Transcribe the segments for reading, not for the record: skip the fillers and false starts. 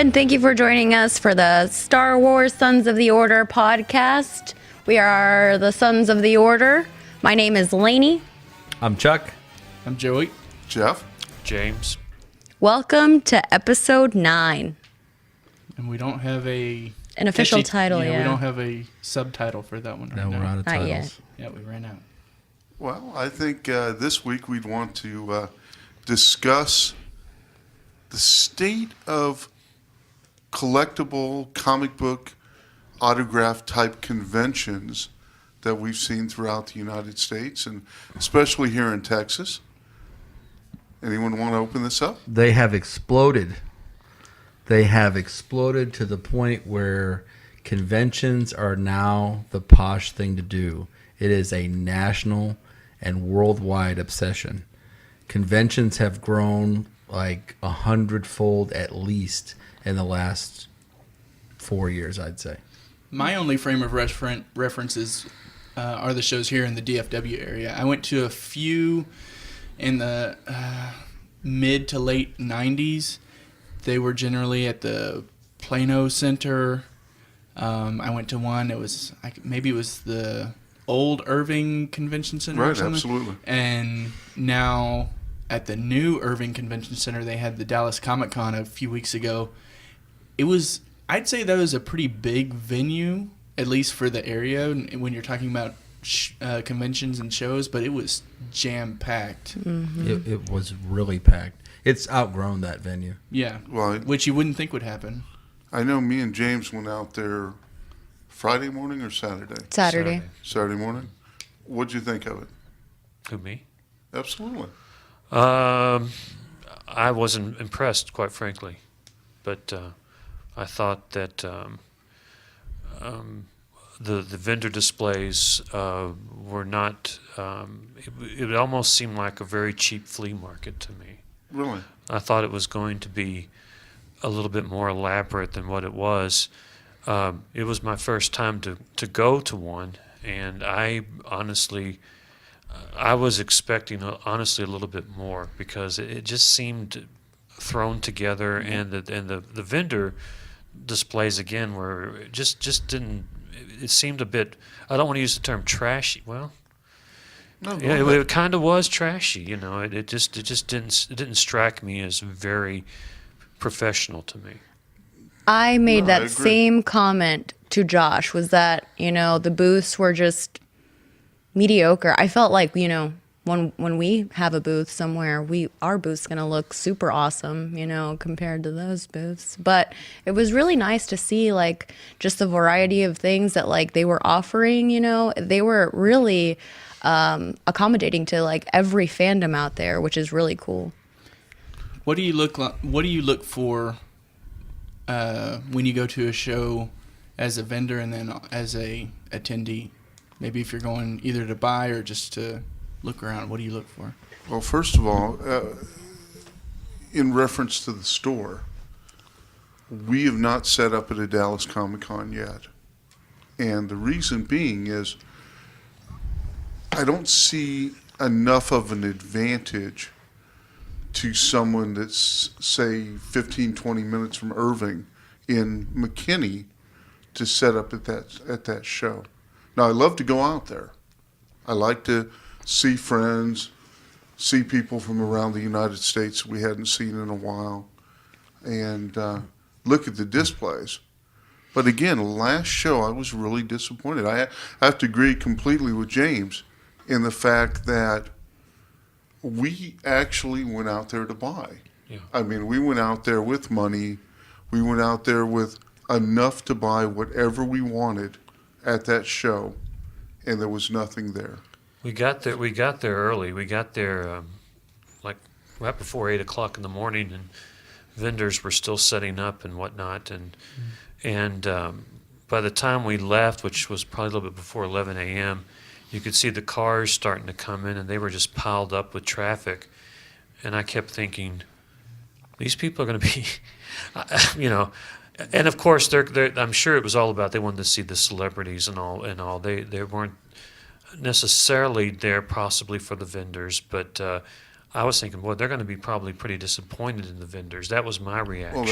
and thank you for joining us for the Star Wars Sons of the Order podcast. We are the Sons of the Order. My name is Lainey. I'm Chuck. I'm Joey. Jeff. James. Welcome to episode 9. And we don't have an official title yet. We don't have a subtitle for that one right No, now. we're out of Not titles. yet. Yeah, we ran out. Well, I think this week we'd want to discuss the state of collectible comic book autograph type conventions that we've seen throughout the United States, and especially here in Texas. Anyone want to open this up? They have exploded. They have exploded to the point where conventions are now the posh thing to do. It is a national and worldwide obsession. Conventions have grown like 100-fold at least in the last 4 years, I'd say. My only frame of references are the shows here in the DFW area. I went to a few in the mid to late 90s. They were generally at the Plano Center. I went to one. Maybe it was the old Irving Convention Center. Right, or something. absolutely. And now at the new Irving Convention Center, they had the Dallas Comic Con a few weeks ago. I'd say that was a pretty big venue, at least for the area when you're talking about conventions and shows, but it was jam-packed. Mm-hmm. It was really packed. It's outgrown that venue. Yeah, Well, which you wouldn't think would happen. I know me and James went out there Friday morning or Saturday? Saturday. Saturday morning. What'd you think of it? Who, me? Absolutely. I wasn't impressed, quite frankly. But I thought that the vendor displays were not... it almost seemed like a very cheap flea market to me. Really? I thought it was going to be a little bit more elaborate than what it was. It was my first time to go to one, and I honestly, I was expecting honestly a little bit more because it just seemed thrown together, and the vendor displays again were just didn't. It seemed a bit. I don't want to use the term trashy. Well. No, Yeah, it kind of was trashy, you know. It just didn't strike me as very professional to me. I made No, I that agree. same comment to Josh, was that, the booths were just mediocre. I felt like, when we have a booth somewhere, our booth's going to look super awesome, compared to those booths. But it was really nice to see, like, just the variety of things that, like, they were offering, They were really accommodating to, like, every fandom out there, which is really cool. What do you look for when you go to a show as a vendor and then as a attendee? Maybe if you're going either to buy or just to look around, what do you look for? Well, first of all, in reference to the store, we have not set up at a Dallas Comic Con yet. And the reason being is I don't see enough of an advantage to someone that's, say, 15, 20 minutes from Irving in McKinney to set up at that show. Now, I love to go out there. I like to see friends, see people from around the United States we hadn't seen in a while, and look at the displays. But again, last show I was really disappointed. I have to agree completely with James in the fact that we actually went out there to buy. Yeah. I mean, we went out there with money. We went out there with enough to buy whatever we wanted at that show, and there was nothing there. We got there early. We got there like right before 8:00 in the morning, and vendors were still setting up and whatnot. And by the time we left, which was probably a little bit before 11 a.m., you could see the cars starting to come in, and they were just piled up with traffic. And I kept thinking, these people are going to be, And of course, they're, I'm sure it was all about they wanted to see the celebrities and all. They weren't necessarily there possibly for the vendors, but I was thinking, boy, they're going to be probably pretty disappointed in the vendors. That was my reaction. Well,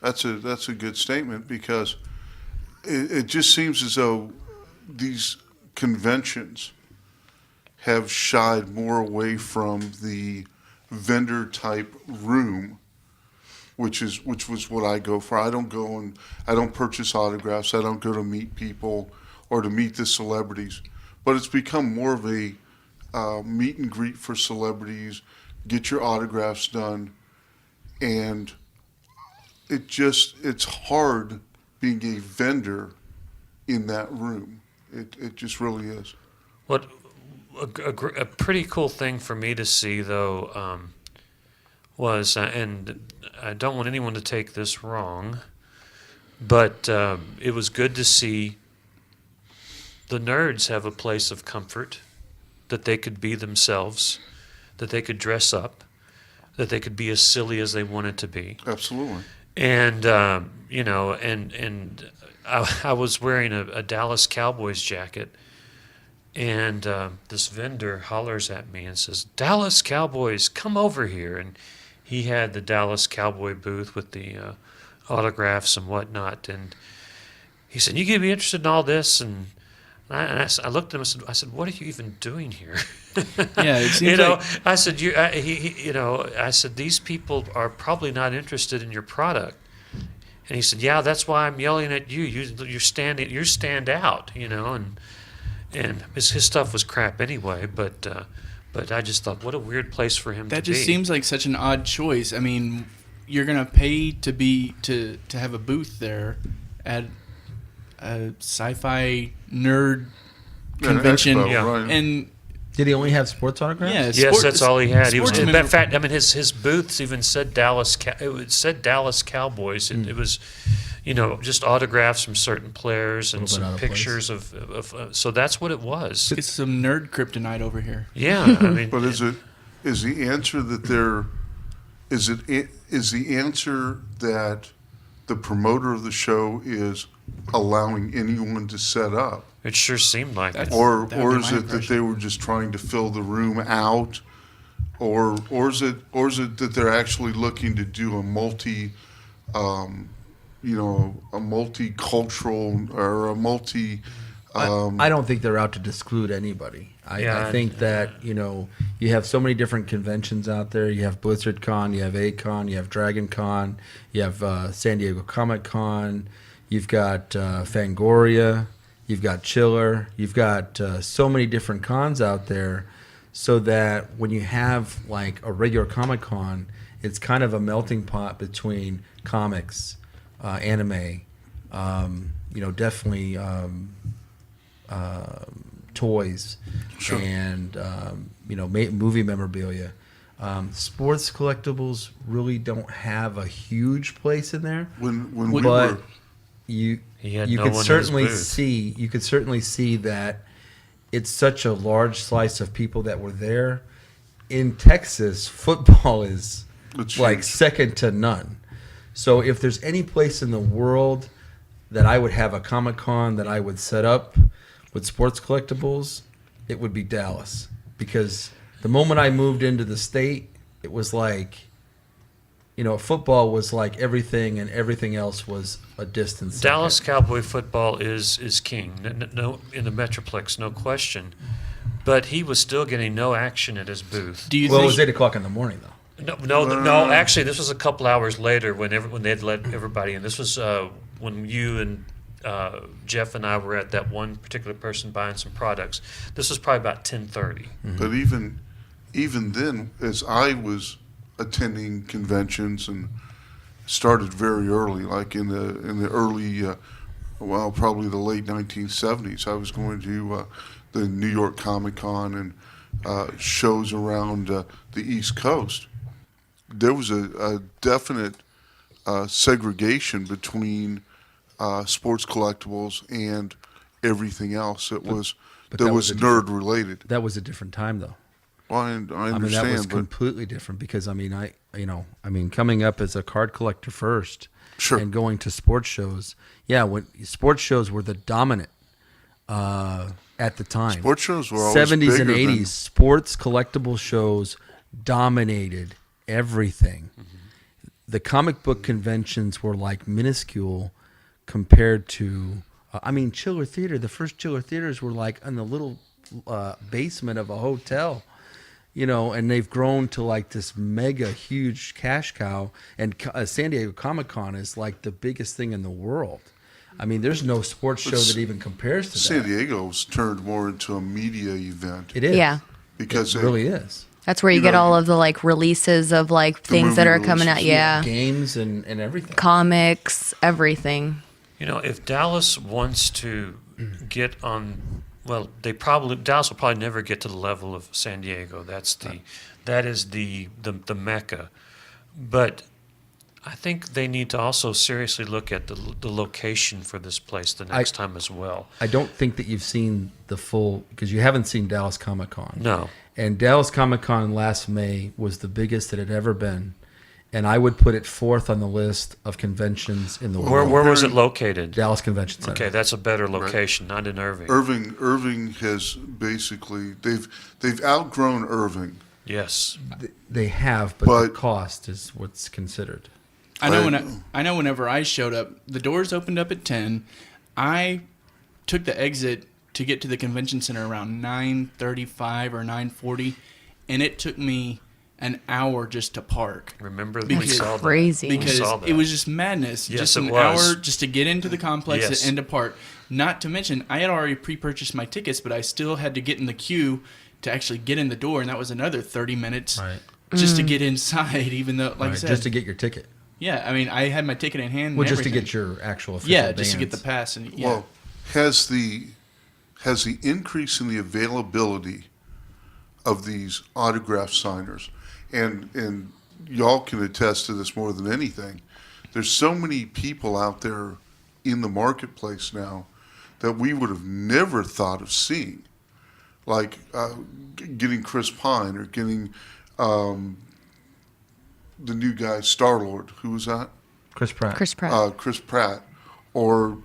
That's a good statement, because it just seems as though these conventions have shied more away from the vendor type room, which was what I go for. I don't purchase autographs. I don't go to meet people or to meet the celebrities. But it's become more of a meet and greet for celebrities, get your autographs done, and it's hard being a vendor in that room. It just really is. What a pretty cool thing for me to see, though, was, and I don't want anyone to take this wrong, but it was good to see the nerds have a place of comfort, that they could be themselves, that they could dress up, that they could be as silly as they wanted to be. Absolutely. And I was wearing a Dallas Cowboys jacket, and this vendor hollers at me and says, "Dallas Cowboys, come over here." And he had the Dallas Cowboy booth with the autographs and whatnot. And he said, "You gonna be interested in all this?" And I looked at him. I said, "What are you even doing here?" Yeah, it seems like I said, I said, "These people are probably not interested in your product." And he said, "Yeah, that's why I'm yelling at you. You stand out, And his stuff was crap anyway. But I just thought, what a weird place for him to be. that just seems like such an odd choice. I mean, you're gonna pay to have a booth there at a sci-fi nerd convention, Expo, Yeah. right. and Did he only have sports autographs? yeah, Yes, that's all he had. He was, sports in fact, I mean, his booths even said it said Dallas Cowboys. It was, just autographs from certain players and Little bit out some of place. pictures of. So that's what it was. it's some nerd kryptonite over here. Yeah, I mean, But is the answer that the promoter of the show is allowing anyone to set up, it sure seemed like it. or That would be is my it that they were just trying to fill the room out, or is it that they're actually looking to do a multicultural or a multi. I don't think they're out to exclude anybody. I think that, you have so many different conventions out there. You have BlizzardCon, you have A-Con, you have DragonCon, you have San Diego Comic-Con, you've got Fangoria, you've got Chiller, you've got so many different cons out there, so that when you have like a regular Comic-Con, it's kind of a melting pot between comics, anime, definitely toys, Sure. and movie memorabilia. Sports collectibles really don't have a huge place in there, When we but were you He had you no could one in his certainly booth. see that it's such a large slice of people that were there. In Texas, football is It's like huge. second to none. So if there's any place in the world that I would have a Comic-Con that I would set up with sports collectibles, it would be Dallas. Because the moment I moved into the state, it was like, football was like everything, and everything else was a distance. Dallas Cowboy football is king. No, in the Metroplex, no question. But he was still getting no action at his booth. Do you Well, it think was 8 o'clock in the morning, though. No. Actually, this was a couple hours later when they'd let everybody in. This was when you and Jeff and I were at that one particular person buying some products. This was probably about 10:30. But even then, as I was attending conventions and started very early, like in the early, probably the late 1970s, I was going to the New York Comic Con and shows around the East Coast. There was a definite segregation between sports collectibles and everything else that was that was a nerd related. That was a different time, though. Well, I understand, I mean, that was but completely different because, coming up as a card collector first, Sure. and going to sports shows. Yeah, when sports shows were the dominant at the time. sports shows were always 70s and bigger than- 80s, sports collectible shows dominated everything. the comic book conventions were like minuscule compared to, Chiller Theater. The first Chiller Theaters were like in the little basement of a hotel, and they've grown to like this mega huge cash cow. And San Diego Comic-Con is like the biggest thing in the world. I mean, there's no sports show that even compares to San that. Diego's turned more into a media event. It is. Yeah. Because it really is. That's where you get all of the like releases of like things that movie are coming out. releases, Yeah. Games and everything. Comics, everything. If Dallas wants to get on, well, Dallas will probably never get to the level of San Diego. That is the mecca. But I think they need to also seriously look at the location for this place the next time as well. I don't think that you've seen the full, because you haven't seen Dallas Comic-Con. No. And Dallas Comic-Con last May was the biggest it had ever been. And I would put it fourth on the list of conventions in the world. Where was it located? Dallas Convention Center. Okay, that's a better location, not in Irving. Irving has basically they've outgrown Irving. Yes. They have, but the cost is what's considered. I know whenever I showed up, the doors opened up at 10. I took the exit to get to the convention center around 9:35 or 9:40, and it took me an hour just to park. Remember that Because- we saw that. Crazy. Because We saw that. it was just madness. Yes, just it an was. hour just to get into the complex Yes. and to park. Not to mention, I had already pre-purchased my tickets, but I still had to get in the queue to actually get in the door, and that was another 30 minutes Right. just to get inside, even though, like I said, Just to get your ticket. yeah, I mean, I had my ticket in hand. Well, and just to everything. get your actual official Yeah, just to get dance. the pass. And yeah. Well, has the increase in the availability of these autograph signers, and y'all can attest to this more than anything. There's so many people out there in the marketplace now that we would have never thought of seeing, like getting Chris Pine or getting the new guy Star-Lord. Who was that? Chris Pratt. Chris Pratt, or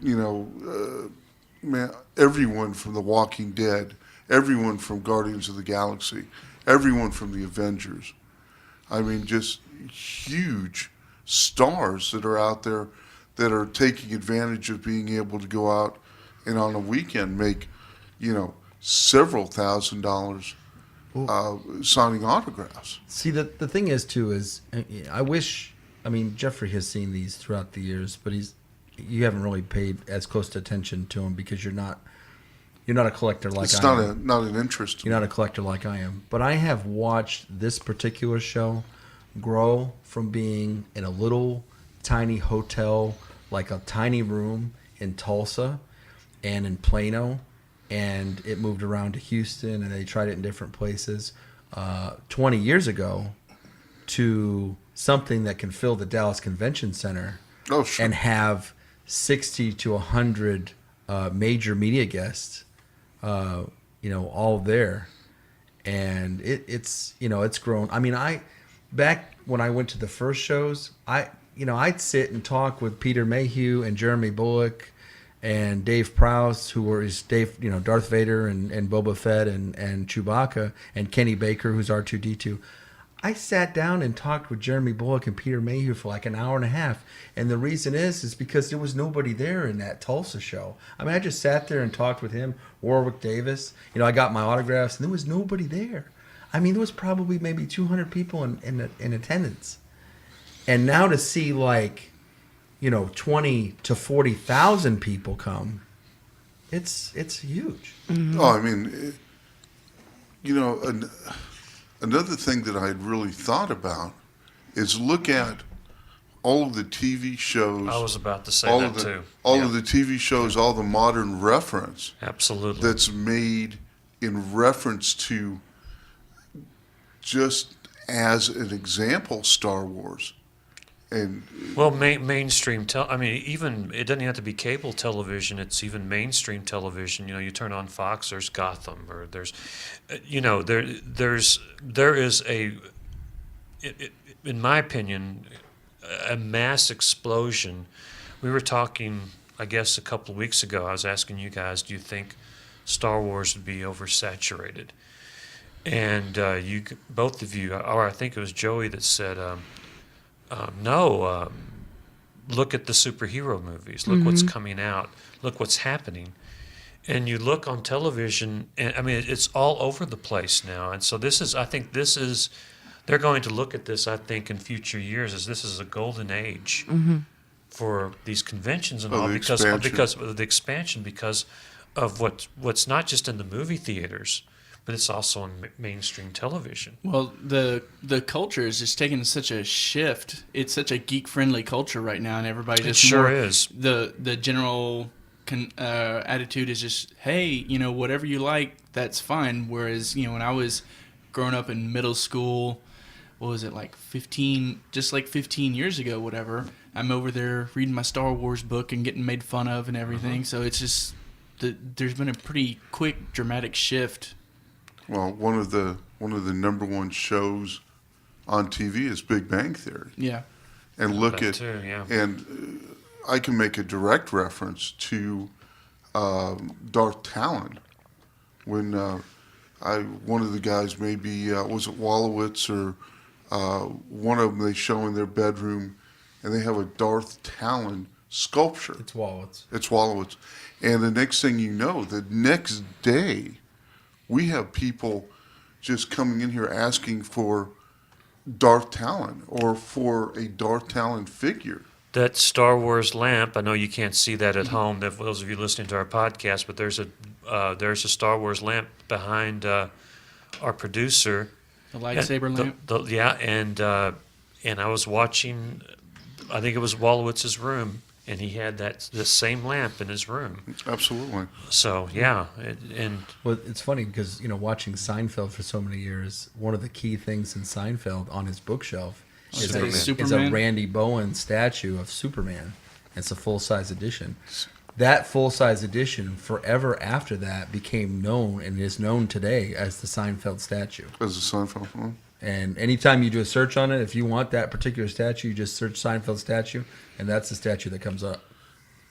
man, everyone from The Walking Dead, everyone from Guardians of the Galaxy, everyone from the Avengers. I mean, just huge stars that are out there that are taking advantage of being able to go out and on a weekend make, several $1,000s signing autographs. See, the thing is, too, is I wish, Jeffrey has seen these throughout the years, but you haven't really paid as close to attention to him because you're not a collector like It's I am. not an interest. To You're me. not a collector like I am. But I have watched this particular show grow from being in a little tiny hotel, like a tiny room in Tulsa and in Plano, and it moved around to Houston, and they tried it in different places 20 years ago, to something that can fill the Dallas Convention Center Oh, sure. and have 60 to 100 major media guests, all there. And it's grown. Back when I went to the first shows, I'd sit and talk with Peter Mayhew and Jeremy Bullock and Dave Prowse, who was Darth Vader and Boba Fett and Chewbacca, and Kenny Baker, who's R2-D2. I sat down and talked with Jeremy Bullock and Peter Mayhew for like an hour and a half. And the reason is because there was nobody there in that Tulsa show. I just sat there and talked with him, Warwick Davis. I got my autographs, and there was nobody there. There was probably maybe 200 people in attendance. And now to see 20 to 40,000 people come, it's huge. Mm-hmm. Another thing that I had really thought about is look at all of the TV shows. I was about to say all that of the, too. All Yeah. of the TV shows, all the modern reference Absolutely. that's made in reference to, just as an example, Star Wars. And Well, mainstream even it doesn't have to be cable television. It's even mainstream television. You turn on Fox, there's Gotham, or there's, there is in my opinion, a mass explosion. We were talking, I guess, a couple of weeks ago. I was asking you guys, do you think Star Wars would be oversaturated? And both of you, or I think it was Joey that said, No, look at the superhero movies. Look what's coming out. Look what's happening. And you look on television, and I mean, it's all over the place now. And so I think they're going to look at this, I think, in future years as this is a golden age for these conventions and all because of the expansion, because of what's not just in the movie theaters, but it's also on mainstream television. Well, the culture is just taking such a shift. It's such a geek friendly culture right now, and everybody just is. The general attitude is just, hey, whatever you like, that's fine. Whereas when I was growing up in middle school, what was it, like 15 years ago, whatever, I'm over there reading my Star Wars book and getting made fun of and everything. So it's just there's been a pretty quick dramatic shift. Well, one of the number one shows on TV is Big Bang Theory. Yeah. And look That at too, yeah. and I can make a direct reference to Darth Talon when one of the guys, maybe was it Wolowitz or one of them, they show in their bedroom, and they have a Darth Talon sculpture. It's Wallets. It's Wolowitz. And the next thing you know, the next day, we have people just coming in here asking for Darth Talon or for a Darth Talon figure. That Star Wars lamp, I know you can't see that at home, for those of you listening to our podcast, but there's a Star Wars lamp behind our producer. The lightsaber lamp? And I was watching, I think it was Wolowitz's room, and he had the same lamp in his room. Absolutely. So, yeah. Well, it's funny because, watching Seinfeld for so many years, one of the key things in Seinfeld on his bookshelf is a Randy Bowen statue of Superman. It's a full-size edition. That full-size edition, forever after that, became known and is known today as the Seinfeld statue. As a Seinfeld one. And anytime you do a search on it, if you want that particular statue, you just search Seinfeld statue, and that's the statue that comes up.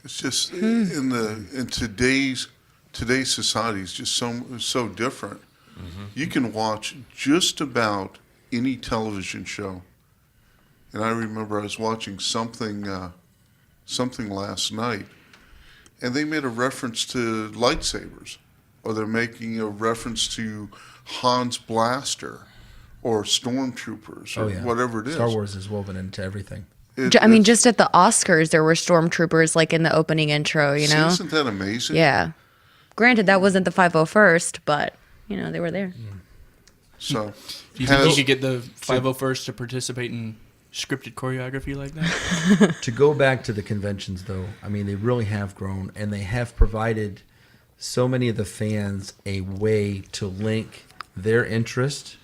It's just in today's society is just so different. Mm-hmm. You can watch just about any television show. And I remember I was watching something last night, and they made a reference to lightsabers, or they're making a reference to Han's blaster, or stormtroopers, or whatever it is. Star Wars is woven into everything. Just at the Oscars, there were stormtroopers like in the opening intro. Isn't that amazing? Yeah. Granted, that wasn't the 501st, but they were there. So, do you think you could get the 501st to participate in scripted choreography like that? To go back to the conventions, though, I mean, they really have grown, and they have provided so many of the fans a way to link their interest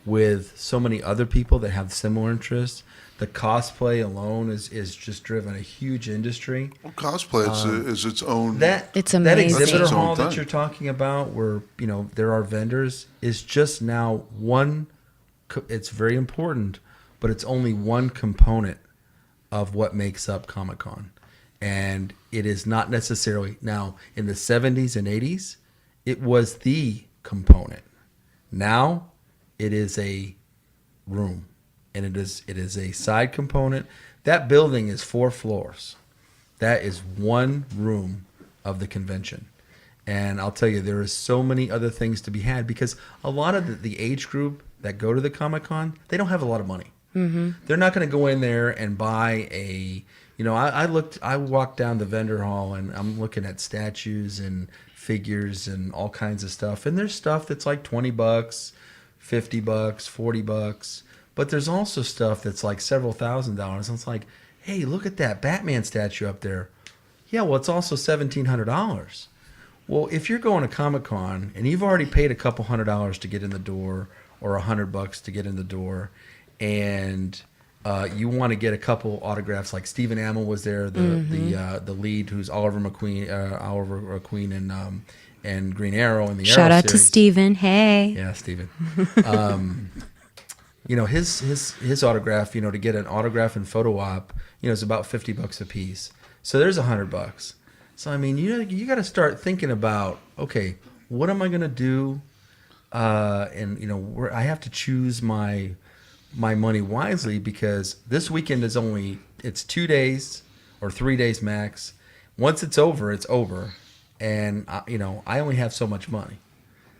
with so many other people that have similar interests. The cosplay alone is just driven a huge industry. Well, cosplay is its own. It's amazing. That exhibitor hall thing that you're talking about, where there are vendors, is just now one. It's very important, but it's only one component of what makes up Comic-Con, and it is not necessarily now. In the 70s and 80s, it was the component. Now, it is a room. And it is a side component. That building is 4 floors. That is one room of the convention. And I'll tell you, there is so many other things to be had because a lot of the age group that go to the Comic-Con, they don't have a lot of money. Mm-hmm. They're not going to go in there and buy a, I walked down the vendor hall and I'm looking at statues and figures and all kinds of stuff. And there's stuff that's like $20, $50, $40. But there's also stuff that's like several $1,000s. And it's like, hey, look at that Batman statue up there. Yeah, well, it's also $1,700. Well, if you're going to Comic-Con and you've already paid a couple $100s to get in the door or $100 to get in the door, and you want to get a couple autographs, like Stephen Amell was there, the lead, who's Oliver Queen and Green Arrow in the Shout Arrow out series. to Stephen. Hey. Yeah, Stephen. His autograph, to get an autograph and photo op, is about $50 a piece. So there's $100. So I mean, you got to start thinking about, okay, what am I going to do? And where I have to choose my my money wisely, because this weekend is it's 2 days or 3 days max. Once it's over, it's over. And, I only have so much money.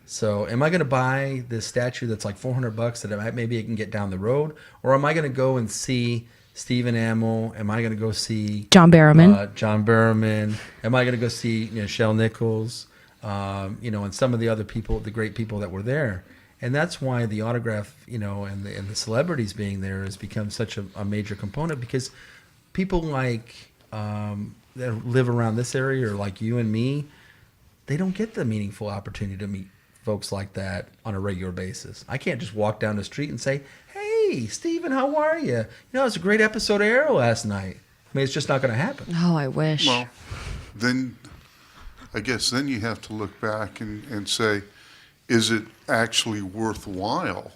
So am I going to buy this statue that's like $400 that maybe I can get down the road? Or am I going to go and see Stephen Amell? Am I going to go see John Barrowman? John Barrowman? Am I going to go see Shell Nichols? And some of the other people, the great people that were there. And that's why the autograph, and the celebrities being there has become such a major component, because people like that live around this area, or like you and me, they don't get the meaningful opportunity to meet folks like that on a regular basis. I can't just walk down the street and say, "Hey, Steven, how are you? It was a great episode of Arrow last night." I mean, it's just not going to happen. Oh, I wish. Well, then I guess then you have to look back and say, is it actually worthwhile?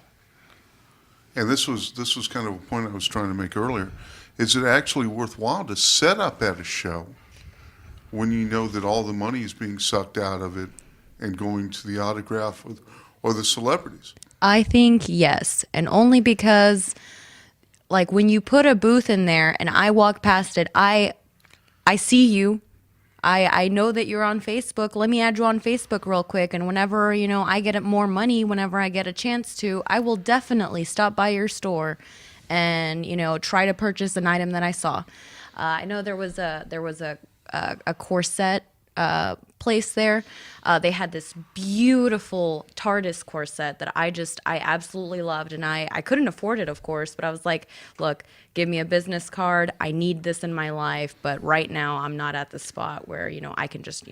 And this was kind of a point I was trying to make earlier. Is it actually worthwhile to set up at a show when you know that all the money is being sucked out of it and going to the autograph or the celebrities? I think yes, and only because, like, when you put a booth in there and I walk past it, I see you. I know that you're on Facebook. Let me add you on Facebook real quick. And whenever, I get more money, whenever I get a chance to, I will definitely stop by your store and, try to purchase an item that I saw. I know there was a corset place there. They had this beautiful TARDIS corset that I absolutely loved, and I couldn't afford it, of course, but I was like, look, give me a business card. I need this in my life, but right now I'm not at the spot where, I can just,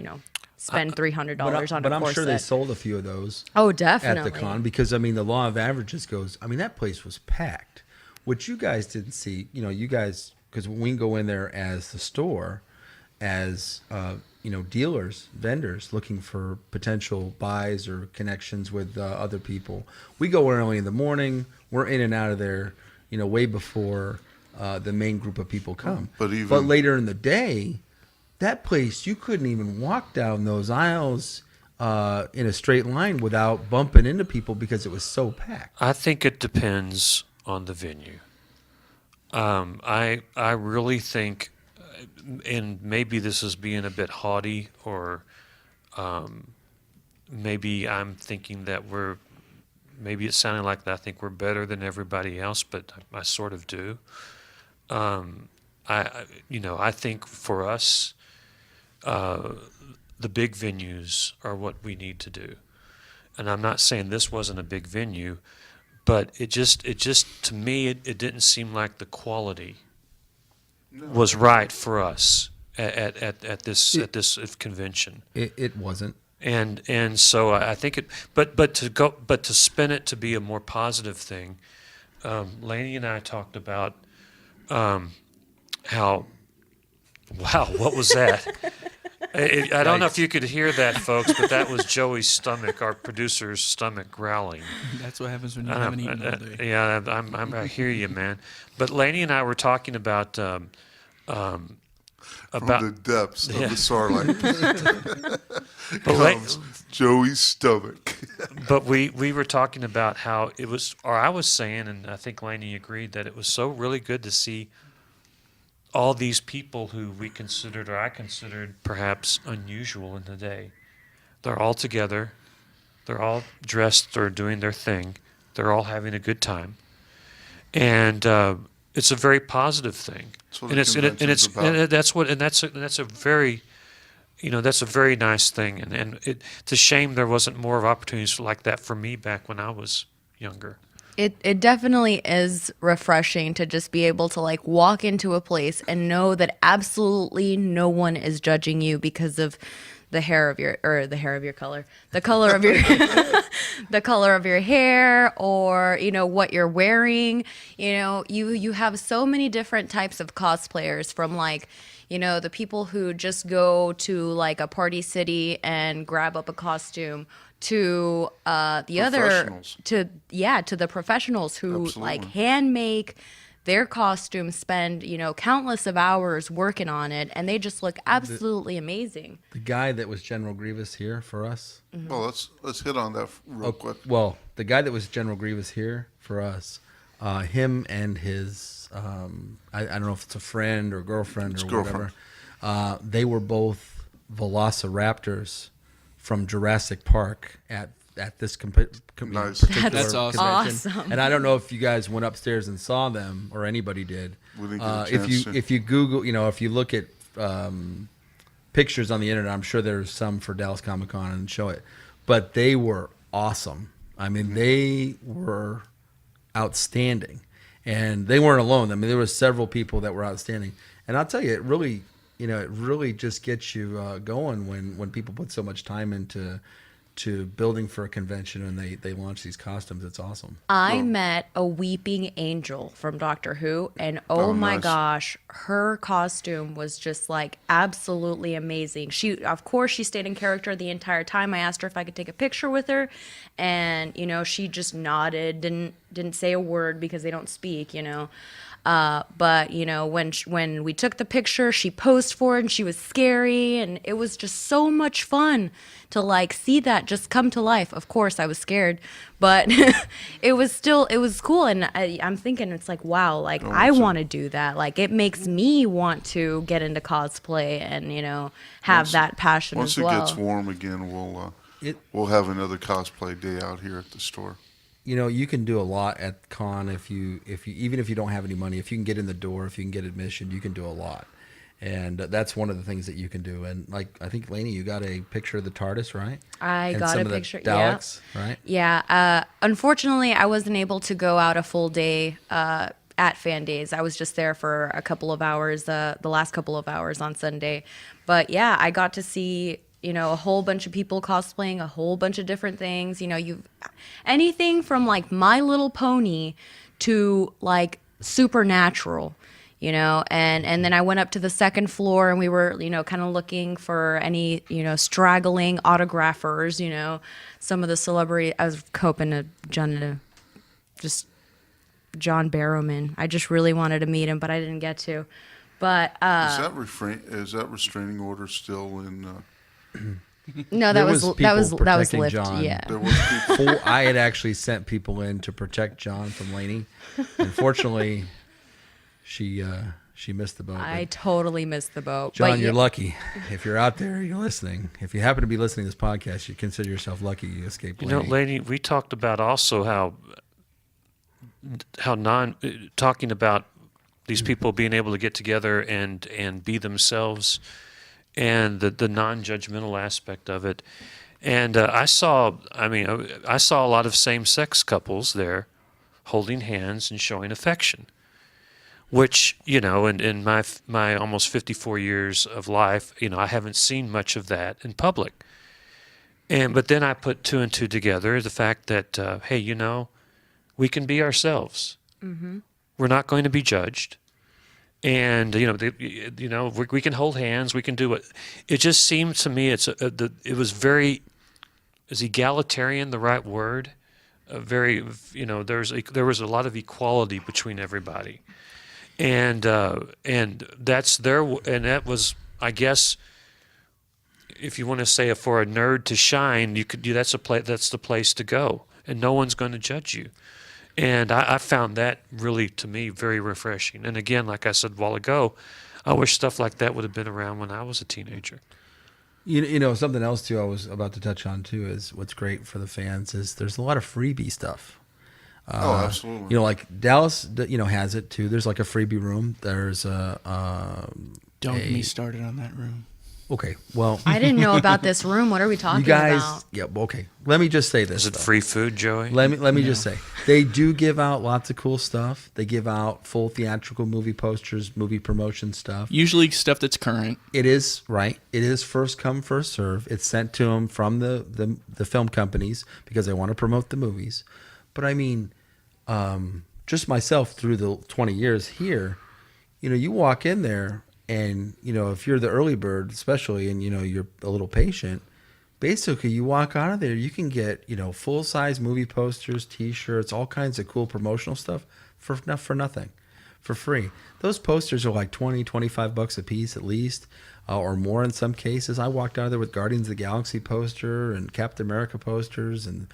spend $300 on a corset. But I'm sure they sold a few of those. Oh, definitely. At the con, because, the law of averages goes, that place was packed, which you guys didn't see. You guys, because when we go in there as the store, as dealers, vendors looking for potential buys or connections with other people. We go early in the morning. We're in and out of there, way before the main group of people come. But later in the day, that place, you couldn't even walk down those aisles in a straight line without bumping into people because it was so packed. I think it depends on the venue. I really think, and maybe this is being a bit haughty, or maybe I'm thinking that maybe it's sounding like I think we're better than everybody else, but I sort of do. I think for us, the big venues are what we need to do. And I'm not saying this wasn't a big venue, but it just to me, it didn't seem like the quality was right for us at this convention. It wasn't, and so I think it. But to spin it to be a more positive thing, Lainey and I talked about how. Wow, what was that? I don't know if you could hear that, folks, but that was Joey's stomach, our producer's stomach, growling. That's what happens when you haven't eaten all day. Yeah, I hear you, man. But Lainey and I were talking about from the depths of the Sarlacc comes Joey's stomach. But we were talking about how it was, or I was saying, and I think Lainey agreed, that it was so really good to see all these people who we considered, or I considered, perhaps unusual in the day. They're all together. They're all dressed or doing their thing. They're all having a good time, and it's a very positive thing. That's a very, that's a very nice thing. And it's a shame there wasn't more of opportunities like that for me back when I was younger. It definitely is refreshing to just be able to like walk into a place and know that absolutely no one is judging you because of the color of your the color of your hair, or what you're wearing. You have so many different types of cosplayers, from like the people who just go to like a party city and grab up a costume, to the professionals who Absolutely. like hand make their costumes, spend countless of hours working on it, and they just look absolutely amazing. The guy that was General Grievous here for us. Well, let's hit on that real quick. Well, the guy that was General Grievous here for us, him and his I don't know if it's a friend or girlfriend It's or girlfriend. whatever. They were both velociraptors from Jurassic Park at this Nice. particular That's awesome. convention. Awesome. And I don't know if you guys went upstairs and saw them or anybody did. We didn't get a chance to. If you Google, if you look at pictures on the internet, I'm sure there's some for Dallas Comic Con and show it. But they were awesome. I mean, they were outstanding, and they weren't alone. I mean, there were several people that were outstanding. And I'll tell you, it really just gets you going when people put so much time into building for a convention and they launch these costumes. It's awesome. I met a weeping angel from Doctor Who, and oh my nice. gosh, her costume was just like absolutely amazing. Of course, she stayed in character the entire time. I asked her if I could take a picture with her, and she just nodded, didn't say a word because they don't speak, But when we took the picture, she posed for it, and she was scary, and it was just so much fun to see that just come to life. Of course, I was scared, but it was cool, and I'm thinking it's like, wow, I want to do that. It makes me want to get into cosplay and have that passion Once as well. it gets warm again, we'll have another cosplay day out here at the store. You can do a lot at con if you even if you don't have any money, if you can get in the door, if you can get admission, you can do a lot. And that's one of the things that you can do. And I think, Lainey, you got a picture of the TARDIS, right? I And got some a of the picture, Daleks, right? Yeah. Unfortunately, I wasn't able to go out a full day at Fan Days. I was just there for a couple of hours, the last couple of hours on Sunday. But yeah, I got to see a whole bunch of people cosplaying a whole bunch of different things. Anything from My Little Pony to Supernatural. And then I went up to the second floor, and we were, kind of looking for any, straggling autographers, some of the celebrity. I was hoping to just John Barrowman. I just really wanted to meet him, but I didn't get to. But Is that restraining order still in? no, There that was people protecting lifted. John. Yeah. There was people. I had actually sent people in to protect John from Lainey. Unfortunately, she missed the boat. I But totally missed the boat. John, but you're yeah, lucky. If you're out there, you're listening. If you happen to be listening to this podcast, you consider yourself lucky you escaped Lainey. Lady, we talked about also talking about these people being able to get together and be themselves, and the non-judgmental aspect of it. And I saw a lot of same-sex couples there holding hands and showing affection, which, in my almost 54 years of life, I haven't seen much of that in public. But then I put two and two together, the fact that, hey, we can be ourselves. Mm-hmm. We're not going to be judged. And we can hold hands. We can do it. It just seemed to me it was very, is egalitarian the right word? Very, there was a lot of equality between everybody, and that was, I guess, if you want to say for a nerd to shine, that's the place to go, and no one's going to judge you. And I found that really, to me, very refreshing. And again, like I said a while ago, I wish stuff like that would have been around when I was a teenager. Something else too I was about to touch on too is what's great for the fans is there's a lot of freebie stuff. Absolutely. Like Dallas, has it too. There's a freebie room. There's Don't get me started on that room. Okay, well, I didn't know about this room. What are we talking you guys, about? yeah, okay. Let me just say this. Is it though. free food, Joey? Let me just say they do give out lots of cool stuff. They give out full theatrical movie posters, movie promotion stuff. Usually stuff that's current. It is right. It is first come, first serve. It's sent to them from the film companies because they want to promote the movies. But I mean, just myself through the 20 years here, you walk in there and if you're the early bird, especially, and you're a little patient. Basically, you walk out of there, you can get full size movie posters, T-shirts, all kinds of cool promotional stuff for nothing, for free. Those posters are like $20-$25 a piece at least, or more in some cases. I walked out of there with Guardians of the Galaxy poster and Captain America posters, and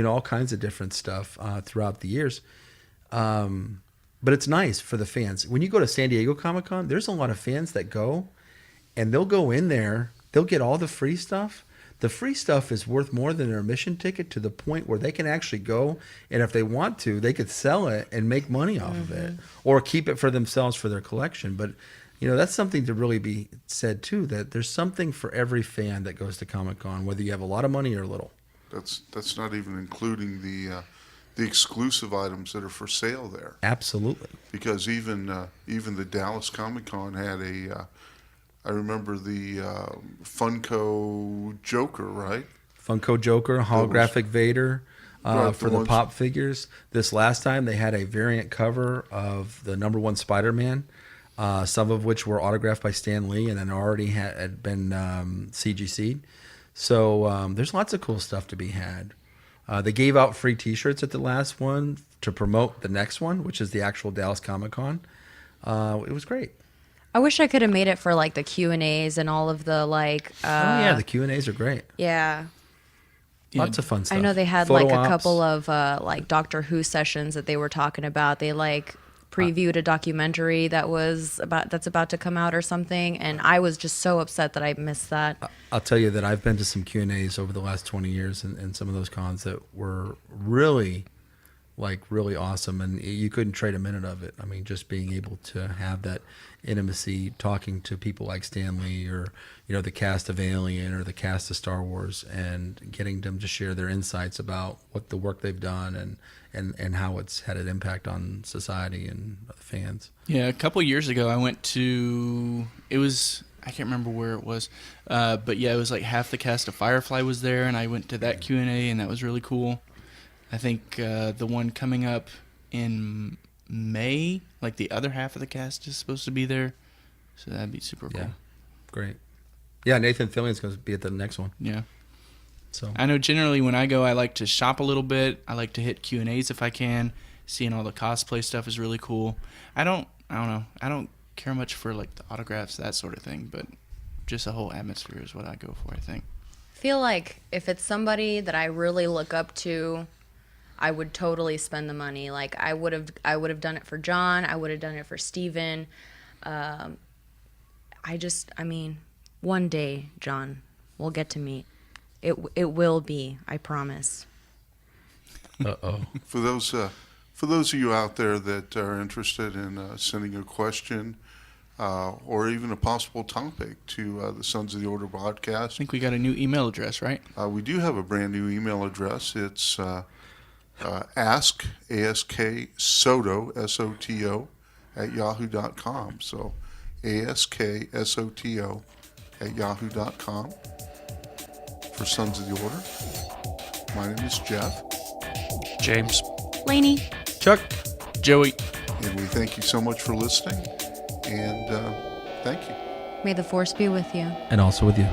all kinds of different stuff throughout the years. But it's nice for the fans. When you go to San Diego Comic-Con, there's a lot of fans that go, and they'll go in there. They'll get all the free stuff. The free stuff is worth more than their admission ticket, to the point where they can actually go, and if they want to, they could sell it and make money off of it, or keep it for themselves for their collection. But that's something to really be said too, that there's something for every fan that goes to Comic-Con, whether you have a lot of money or little. That's not even including the exclusive items that are for sale there. Absolutely. Because even the Dallas Comic Con had I remember the Funko Joker, right? Funko Joker, holographic Vader, for the pop figures. This last time they had a variant cover of the #1 Spider-Man, some of which were autographed by Stan Lee and then already had been CGC'd. So there's lots of cool stuff to be had. They gave out free T-shirts at the last one to promote the next one, which is the actual Dallas Comic Con. It was great. I wish I could have made it for like the Q&As and all of the like. The Q&As are great. Yeah. Lots of fun stuff. I know they had Photo like a ops. couple of like Doctor Who sessions that they were talking about. They like previewed a documentary that's about to come out or something, and I was just so upset that I missed that. I'll tell you that I've been to some Q&As over the last 20 years and some of those cons that were really awesome, and you couldn't trade a minute of it. I mean, just being able to have that intimacy, talking to people like Stan Lee or the cast of Alien or the cast of Star Wars, and getting them to share their insights about what the work they've done and how it's had an impact on society and the fans. Yeah, a couple years ago, I went to. I can't remember where it was, but yeah, it was like half the cast of Firefly was there, and I went to that Q&A, and that was really cool. I think the one coming up in May, like the other half of the cast is supposed to be there, so that'd be super cool. Yeah, great. Yeah, Nathan Fillion's going to be at the next one. Yeah. So I know generally when I go, I like to shop a little bit. I like to hit Q&As if I can. Seeing all the cosplay stuff is really cool. I don't know. I don't care much for like the autographs, that sort of thing, but just the whole atmosphere is what I go for, I think. I feel like if it's somebody that I really look up to, I would totally spend the money. Like I would have done it for John. I would have done it for Steven. One day, John, we'll get to meet. It will be, I promise. Uh-oh. For those of you out there that are interested in sending a question or even a possible topic to the Sons of the Order I podcast, think we got a new email address, right? we do have a brand new email address. It's ask, A-S-K-SOTO, S-O-T-O, at yahoo.com. So ASKSOTO at yahoo.com for Sons of the Order. My name is Jeff, James. Lainey. Chuck. Joey. and we thank you so much for listening, and thank you. May the force be with you. And also with you.